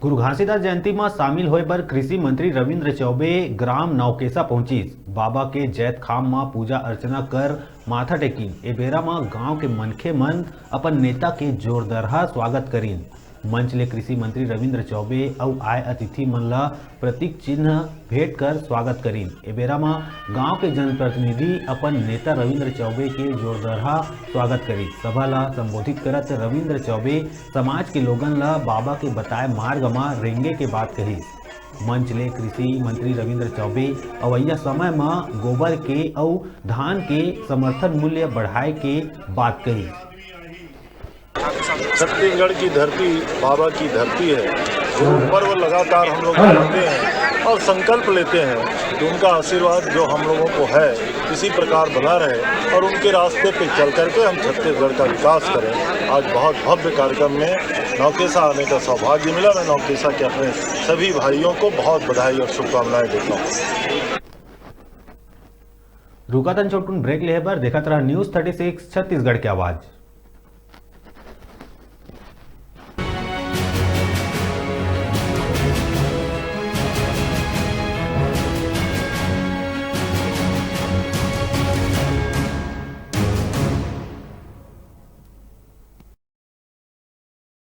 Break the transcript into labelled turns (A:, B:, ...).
A: गुरु घासीदास जयंती में शामिल होए पर कृषि मंत्री रविंद्र चौबे ग्राम नौकेसा पहुंचिस। बाबा के जैत खाम में पूजा अर्चना कर माथा टेकिन। ए बेरा में गांव के मनखे मन अपन नेता के जोरदार स्वागत करीन। मंच ले कृषि मंत्री रविंद्र चौबे और आए अतिथि मन ला प्रतीक चिन्ह भेंट कर स्वागत करीन। ए बेरा में गांव के जनप्रतिनिधि अपन नेता रविंद्र चौबे के जोरदार स्वागत करी। सभा ला संबोधित करत रविंद्र चौबे समाज के लोगन ला बाबा के बताए मार्ग में रेंगे के बात कही। मंच ले कृषि मंत्री रविंद्र चौबे अवैया समय में गोबर के और धान के समर्थन मूल्य बढ़ाए के बात कही।
B: छत्तीसगढ़ की धरती बाबा की धरती है। जो पर्व लगातार हम लोग मनाते हैं और संकल्प लेते हैं कि उनका आशीर्वाद जो हम लोगों को है इसी प्रकार बना रहे और उनके रास्ते पे चल करके हम छत्तीसगढ़ का विकास करें। आज बहुत भव्य कार्यक्रम में नौकेसा आने का सौभाग्य मिला। मैं नौकेसा के अपने सभी भाइयों को बहुत बधाई और शुभकामनाएं देता हूँ।
A: रुकातन छोटकुन ब्रेक ले पर देखत रहा न्यूज़ 36 छत्तीसगढ़ की आवाज़।